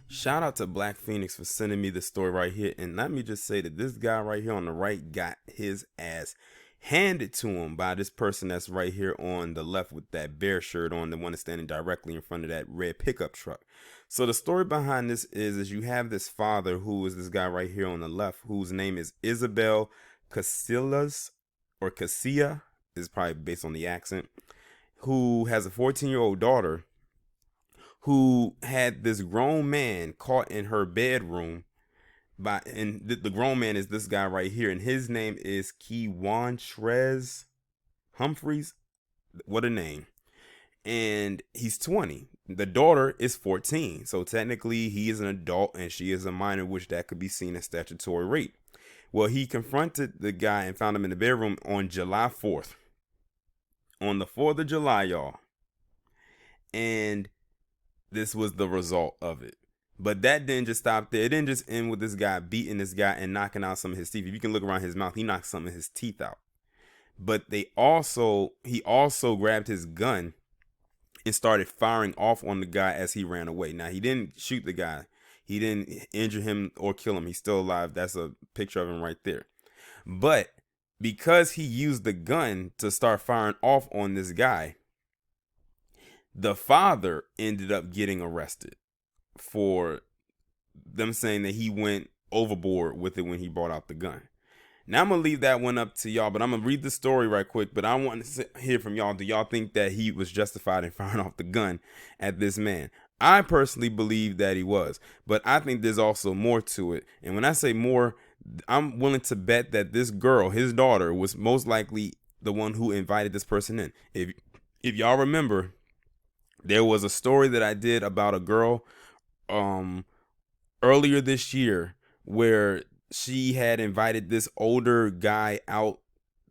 Shout out to Black Phoenix for sending me the story right here. And let me just say that this guy right here on the right got his ass handed to him by this person that's right here on the left with that bear shirt on, the one that's standing directly in front of that red pickup truck. So the story behind this is you have this father who is this guy right here on the left, whose name is Isabel Casillas, or Casilla, is probably based on the accent, who has a 14-year-old daughter who had this grown man caught in her bedroom by, and the grown man is this guy right here, and his name is Kewantrez Humphreys. What a name. And he's 20. The daughter is 14. So technically he is an adult and she is a minor, which that could be seen as statutory rape. Well, he confronted the guy and found him in the bedroom on July 4th. On the 4th of July, y'all. And this was the result of it. But that didn't just stop there. It didn't just end with this guy beating this guy and knocking out some of his teeth. If you can look around his mouth, he knocked some of his teeth out. But he also grabbed his gun and started firing off on the guy as he ran away. Now, he didn't shoot the guy. He didn't injure him or kill him. He's still alive. That's a picture of him right there. But because he used the gun to start firing off on this guy, the father ended up getting arrested for them saying that he went overboard with it when he brought out the gun. Now I'm going to leave that one up to y'all, but I'm going to read the story right quick. But I want to hear from y'all. Do y'all think that he was justified in firing off the gun at this man? I personally believe that he was, but I think there's also more to it. And when I say more, I'm willing to bet that this girl, his daughter, was most likely the one who invited this person in. If y'all remember, there was a story that I did about a girl earlier this year where she had invited this older guy out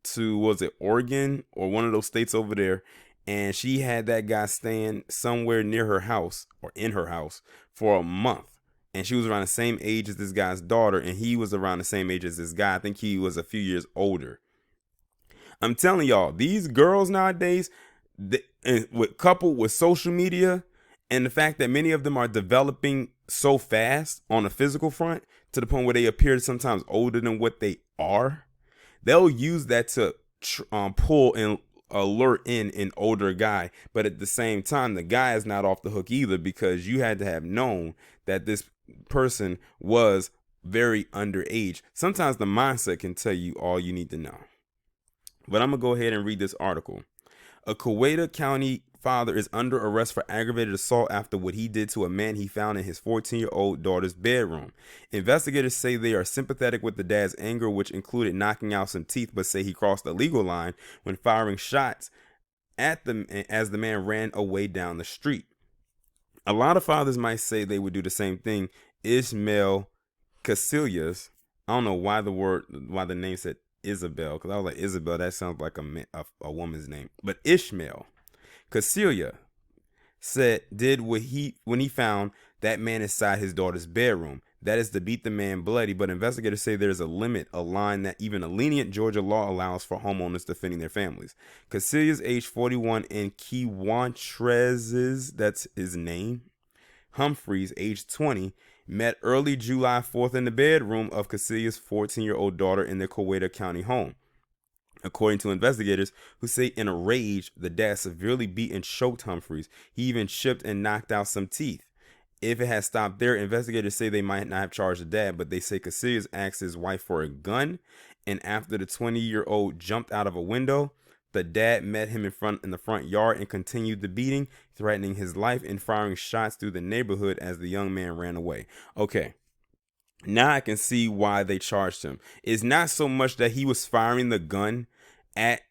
to, was it Oregon or one of those states over there? And she had that guy staying somewhere near her house or in her house for a month. And she was around the same age as this guy's daughter. And he was around the same age as this guy. I think he was a few years older. I'm telling y'all, these girls nowadays, coupled with social media and the fact that many of them are developing so fast on a physical front to the point where they appear sometimes older than what they are, they'll use that to pull and alert in an older guy. But at the same time, the guy is not off the hook either, because you had to have known that this person was very underage. Sometimes the mindset can tell you all you need to know. But I'm going to go ahead and read this article. A Coweta County father is under arrest for aggravated assault after what he did to a man he found in his 14-year-old daughter's bedroom. Investigators say they are sympathetic with the dad's anger, which included knocking out some teeth, but say he crossed the legal line when firing shots at them as the man ran away down the street. A lot of fathers might say they would do the same thing. Ishmael Casillas, I don't know why the name said Isabel, because I was like, Isabel, that sounds like a woman's name. But Ishmael Casilla did when he found that man inside his daughter's bedroom. That is to beat the man bloody, but investigators say there's a line that even a lenient Georgia law allows for homeowners defending their families. Casilla's age 41 and Kewantrez's, that's his name, Humphreys, age 20, met early July 4th in the bedroom of Casilla's 14-year-old daughter in their Coweta County home. According to investigators, who say in a rage, the dad severely beat and choked Humphreys. He even chipped and knocked out some teeth. If it had stopped there, investigators say they might not have charged the dad, but they say Casillas asked his wife for a gun, and after the 20-year-old jumped out of a window, the dad met him in the front yard and continued the beating, threatening his life and firing shots through the neighborhood as the young man ran away. Okay. Now I can see why they charged him. It's not so much that he was firing the gun at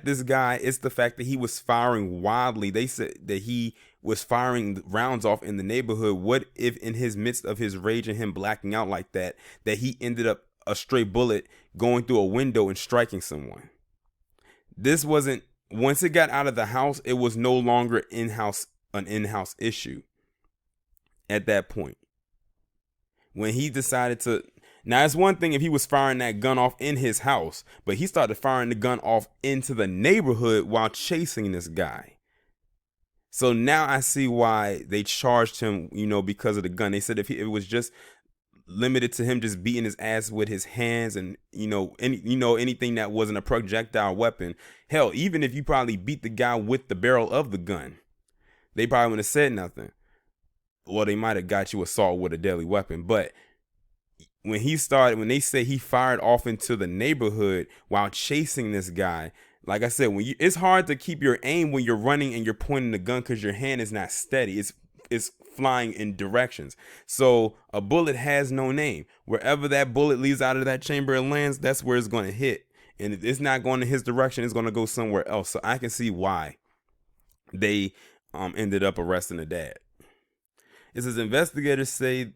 this guy. It's the fact that he was firing wildly. They said that he was firing rounds off in the neighborhood. What if in his midst of his rage and him blacking out like that he ended up a stray bullet going through a window and striking someone? This wasn't, once it got out of the house, it was no longer an in-house issue at that point. When he decided to, now it's one thing if he was firing that gun off in his house, but he started firing the gun off into the neighborhood while chasing this guy. So now I see why they charged him, because of the gun. They said if it was just limited to him just beating his ass with his hands and anything that wasn't a projectile weapon. Hell, even if you probably beat the guy with the barrel of the gun, they probably wouldn't have said nothing. Well, they might have got you assault with a deadly weapon, but when they say he fired off into the neighborhood while chasing this guy, like I said, it's hard to keep your aim when you're running and you're pointing the gun because your hand is not steady. It's flying in directions. So a bullet has no name. Wherever that bullet leaves out of that chamber and lands, that's where it's going to hit. And if it's not going in his direction, it's going to go somewhere else. So I can see why they ended up arresting the dad. It says investigators say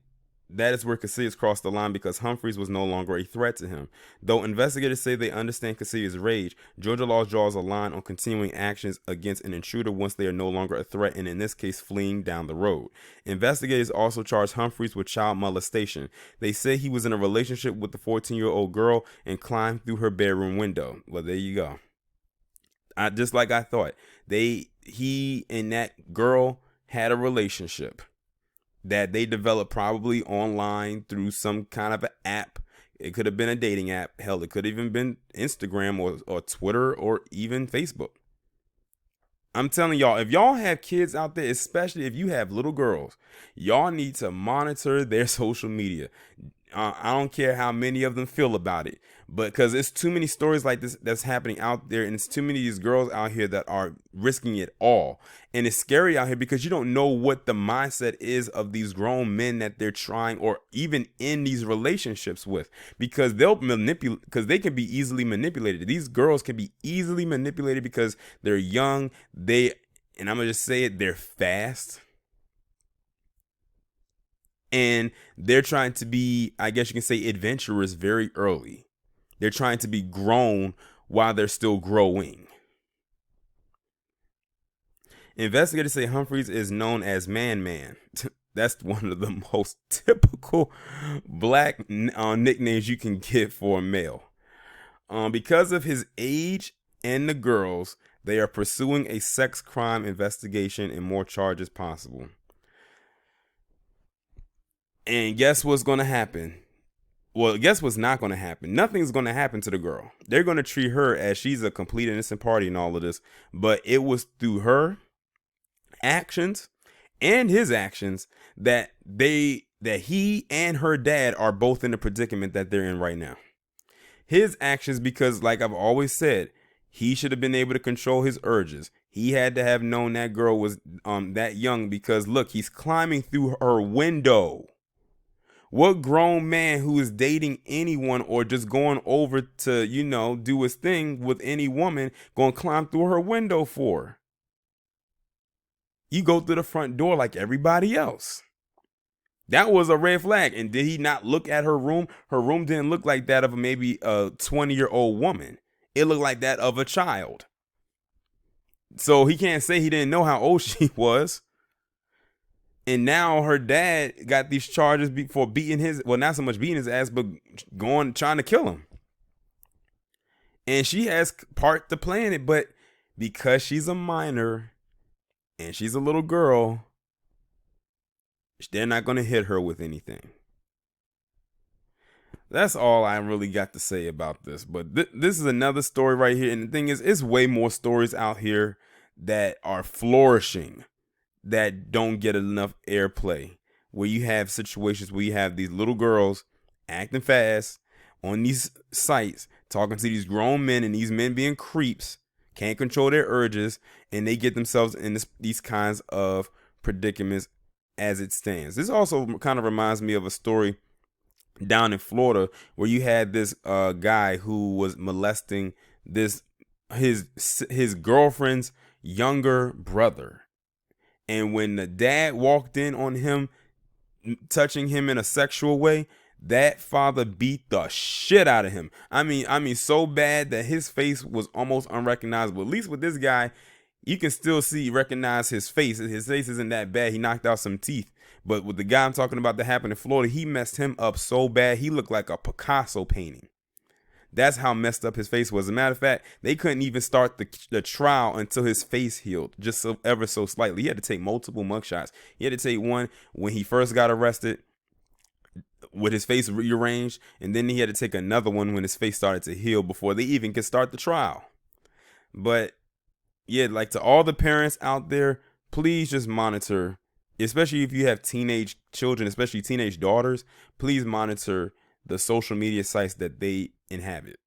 that is where Casillas crossed the line because Humphreys was no longer a threat to him. Though investigators say they understand Casillas' rage, Georgia law draws a line on continuing actions against an intruder once they are no longer a threat, and in this case, fleeing down the road. Investigators also charge Humphreys with child molestation. They say he was in a relationship with the 14-year-old girl and climbed through her bedroom window. Well, there you go. Just like I thought, he and that girl had a relationship that they developed probably online through some kind of an app. It could have been a dating app. Hell, it could have even been Instagram or Twitter or even Facebook. I'm telling y'all, if y'all have kids out there, especially if you have little girls, y'all need to monitor their social media. I don't care how many of them feel about it, but because it's too many stories like this that's happening out there, and it's too many of these girls out here that are risking it all. And it's scary out here because you don't know what the mindset is of these grown men that they're trying or even in these relationships with, because because they can be easily manipulated. These girls can be easily manipulated because they're young. And I'm going to just say it, they're fast. And they're trying to be, I guess you can say, adventurous very early. They're trying to be grown while they're still growing. Investigators say Humphreys is known as Man. That's one of the most typical black nicknames you can get for a male. Because of his age and the girls, they are pursuing a sex crime investigation and more charges possible. And guess what's going to happen? Well, guess what's not going to happen? Nothing's going to happen to the girl. They're going to treat her as she's a complete innocent party in all of this. But it was through her actions and his actions that he and her dad are both in the predicament that they're in right now. His actions, because like I've always said, he should have been able to control his urges. He had to have known that girl was that young, because look, he's climbing through her window. What grown man who is dating anyone or just going over to, do his thing with any woman going to climb through her window for? You go through the front door like everybody else. That was a red flag. And did he not look at her room? Her room didn't look like that of maybe a 20-year-old woman. It looked like that of a child. So he can't say he didn't know how old she was. And now her dad got these charges for beating not so much beating his ass, but trying to kill him. And she has part to play in it, but because she's a minor and she's a little girl, they're not going to hit her with anything. That's all I really got to say about this. But this is another story right here. And the thing is, it's way more stories out here that are flourishing that don't get enough airplay, where you have situations where you have these little girls acting fast on these sites, talking to these grown men, and these men being creeps, can't control their urges, and they get themselves in these kinds of predicaments as it stands. This also kind of reminds me of a story down in Florida where you had this guy who was molesting his girlfriend's younger brother. And when the dad walked in on him, touching him in a sexual way, that father beat the shit out of him. I mean, so bad that his face was almost unrecognizable. At least with this guy, you can still recognize his face. His face isn't that bad. He knocked out some teeth. But with the guy I'm talking about that happened in Florida, he messed him up so bad, he looked like a Picasso painting. That's how messed up his face was. As a matter of fact, they couldn't even start the trial until his face healed, just so ever so slightly. He had to take multiple mugshots. He had to take one when he first got arrested with his face rearranged, and then he had to take another one when his face started to heal before they even could start the trial. But yeah, like to all the parents out there, please just monitor, especially if you have teenage children, especially teenage daughters, please monitor the social media sites that they inhabit.